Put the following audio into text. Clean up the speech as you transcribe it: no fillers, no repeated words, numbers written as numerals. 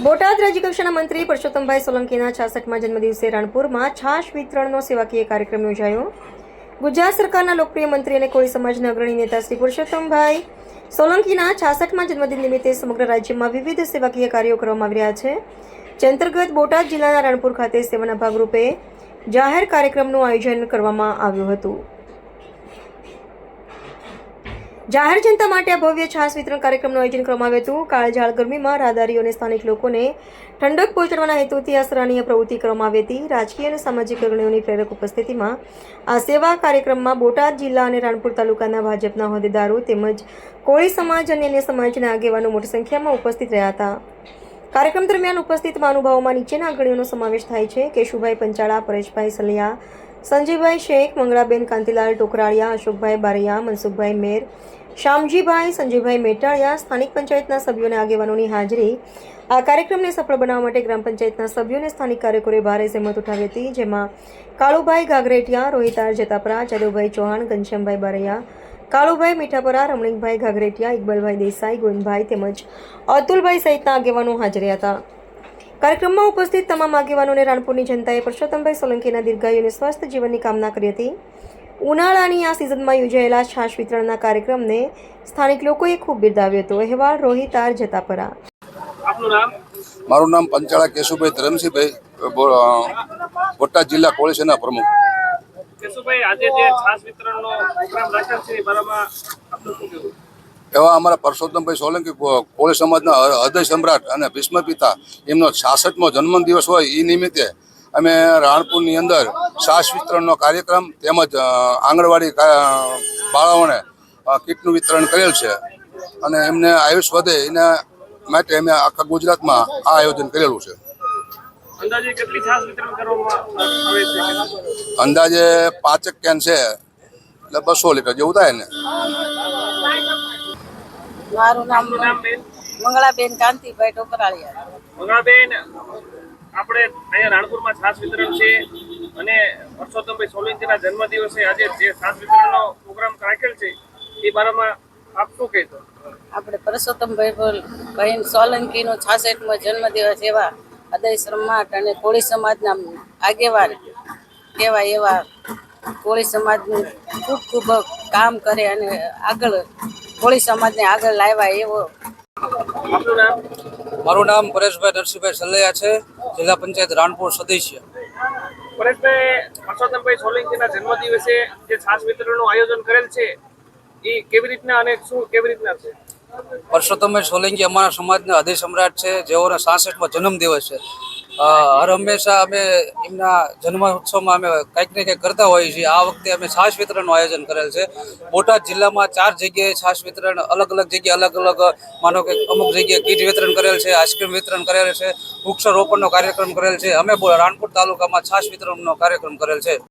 બોટાદ રાજ્યકક્ષાના મંત્રી પરસોત્તમભાઈ સોલંકીના 66મા જન્મદિવસે રાણપુરમાં છાશ વિતરણનો સેવાકીય કાર્યક્રમ યોજાયો। ગુજરાત સરકારના લોકપ્રિય મંત્રી અને કોળી સમાજના અગ્રણી નેતા શ્રી પરસોત્તમભાઈ સોલંકીના 66મા જન્મદિન નિમિત્તે સમગ્ર રાજ્યમાં વિવિધ સેવાકીય કાર્યો કરવામાં આવી રહ્યા છે। જે અંતર્ગત બોટાદ જિલ્લાના રાણપુર ખાતે સેવાના ભાગરૂપે જાહેર કાર્યક્રમનું આયોજન કરવામાં આવ્યું હતું। જાહેર જનતા માટે આ ભવ્ય છાશ વિતરણ કાર્યક્રમનું આયોજન કરવામાં આવ્યું હતું। કાળઝાળ ગરમીમાં રાહદારીઓ અને સ્થાનિક લોકોને ઠંડક પહોંચાડવાના હેતુથી આ સરાહનીય પ્રવૃત્તિ કરવામાં આવી હતી। રાજકીય અને સામાજિક અગ્રણીઓની પ્રેરક ઉપસ્થિતિમાં આ સેવા કાર્યક્રમમાં બોટાદ જિલ્લા અને રાણપુર તાલુકાના ભાજપના હોદ્દેદારો તેમજ કોળી સમાજ અને અન્ય સમાજના આગેવાનો મોટી સંખ્યામાં ઉપસ્થિત રહ્યા હતા। કાર્યક્રમ દરમિયાન ઉપસ્થિત મહાનુભાવોમાં નીચેના અગ્રણીઓનો સમાવેશ થાય છે: કેશુભાઈ પંચાળા, પરેશભાઈ સલિયા, સંજયભાઈ શેખ, મંગળાબેન કાંતિલાલ ટોકરાળિયા, અશોકભાઈ બારૈયા, મનસુખભાઈ મેર, શ્યામજીભાઈ, સંજયભાઈ મેટાળિયા, સ્થાનિક પંચાયતના સભ્યો અને આગેવાનોની હાજરી આ કાર્યક્રમને સફળ બનાવવા માટે ગ્રામ પંચાયતના સભ્યો અને સ્થાનિક કાર્યકરોએ ભારે જહેમત ઉઠાવી હતી। જેમાં કાળુભાઈ ઘાઘરેટિયા, રોહિતાર જતાપરા, જાદવભાઈ ચૌહાણ, ઘનશ્યામભાઈ બારૈયા, કાળુભાઈ મીઠાપરા, રમણીકભાઈ ઘાઘરેટિયા, ઇકબાલભાઈ દેસાઈ, ગોવિંદભાઈ તેમજ અતુલભાઈ સહિતના આગેવાનો હાજર હતા। કાર્યક્રમમાં ઉપસ્થિત તમામ આગેવાનોને રાણપુરની જનતાએ પરસોત્તમભાઈ સોલંકીના દીર્ઘાયુ અને સ્વસ્થ જીવનની કામના કરી હતી। ઉનાળાની આ સિઝનમાં યોજાયેલા છાશ વિતરણના કાર્યક્રમને સ્થાનિક લોકોએ ખૂબ બિરદાવ્યો હતો। અહેવાલ રોહિતાર જતાપરા। મારું નામ પંચાળા કેશુભાઈ ધરમસિંહભાઈ, બોટાદ જિલ્લા કોળી સેના પ્રમુખ। કેશુભાઈ, આજે જે છાશ વિતરણનો પ્રોગ્રામ રાખેલ છે એ બારામાં આપનું શું કહેવું? એવા અમારા પરસોત્તમભાઈ સોલંકી કોળી સમાજના હૃદય સમ્રાટ અને ભીષ્મ પિતા, એમનો 66મો જન્મદિવસ હોય એ નિમિત્તે અમે રાણપુરની અંદર છાશ વિતરણનો કાર્યક્રમ તેમજ આંગણવાડી બાળાઓને કીટનું વિતરણ કરેલ છે અને એમને આયુષ વધે એના માટે અમે આખા ગુજરાતમાં આ આયોજન કરેલું છે। અંદાજે કેટલી છાશ વિતરણ કરવામાં આવે છે? અંદાજે 5 કેન છે, એટલે 200 લીટર જેવું થાય ને। મારું નામ મંગળાબેન કાંતિભાઈ ટોકરાળિયા। મંગળાબેન, આપણે અહીંયા રાણપુરમાં છાશ વિતરણ છે અને પરસોત્તમભાઈ સોલંકીના જન્મદિવસે આજે જે છાશ વિતરણનો પ્રોગ્રામ રાખેલ છે એ બારામાં આપ શું કહેશો? આપણે પરસોત્તમભાઈ સોલંકીનો 66મો જન્મદિવસ એવા હૃદય સમ્રાટ અને કોળી સમાજના આગેવાન કહેવાય એવા કોળી સમાજનું ખૂબ ખૂબ કામ કરે અને આગળ કોળી સમાજને આગળ લાવ્યા એવો। આપનું નામ? મારું નામ પરેશભાઈ નરસિંહભાઈ સલૈયા છે, જિલ્લા પંચાયત રાણપુર સદસ્ય। પરેશભાઈ, પરસોત્તમભાઈ સોલંકીના જન્મદિવસે જે છાશ વિતરણનું આયોજન કરેલ છે એ કેવી રીતના અને શું કેવી રીતના છે? પરસોત્તમભાઈ સોલંકી અમારા સમાજના હૃદય સમ્રાટ છે, જેઓનો 66મો જન્મદિવસ છે। હર હંમેશા અમે એમના જન્મોત્સવમાં અમે કંઈક ને કંઈક કરતા હોઈએ છીએ। આ વખતે અમે છાશ વિતરણનું આયોજન કરેલ છે। બોટાદ જિલ્લામાં 4 જગ્યાએ છાશ વિતરણ, અલગ અલગ જગ્યાએ અલગ અલગ, માનો કે અમુક જગ્યાએ કીટ વિતરણ કરેલ છે, આઈસ્ક્રીમ વિતરણ કરેલ છે, વૃક્ષારોપણનો કાર્યક્રમ કરેલ છે। અમે રાણપુર તાલુકામાં છાશ વિતરણનો કાર્યક્રમ કરેલ છે।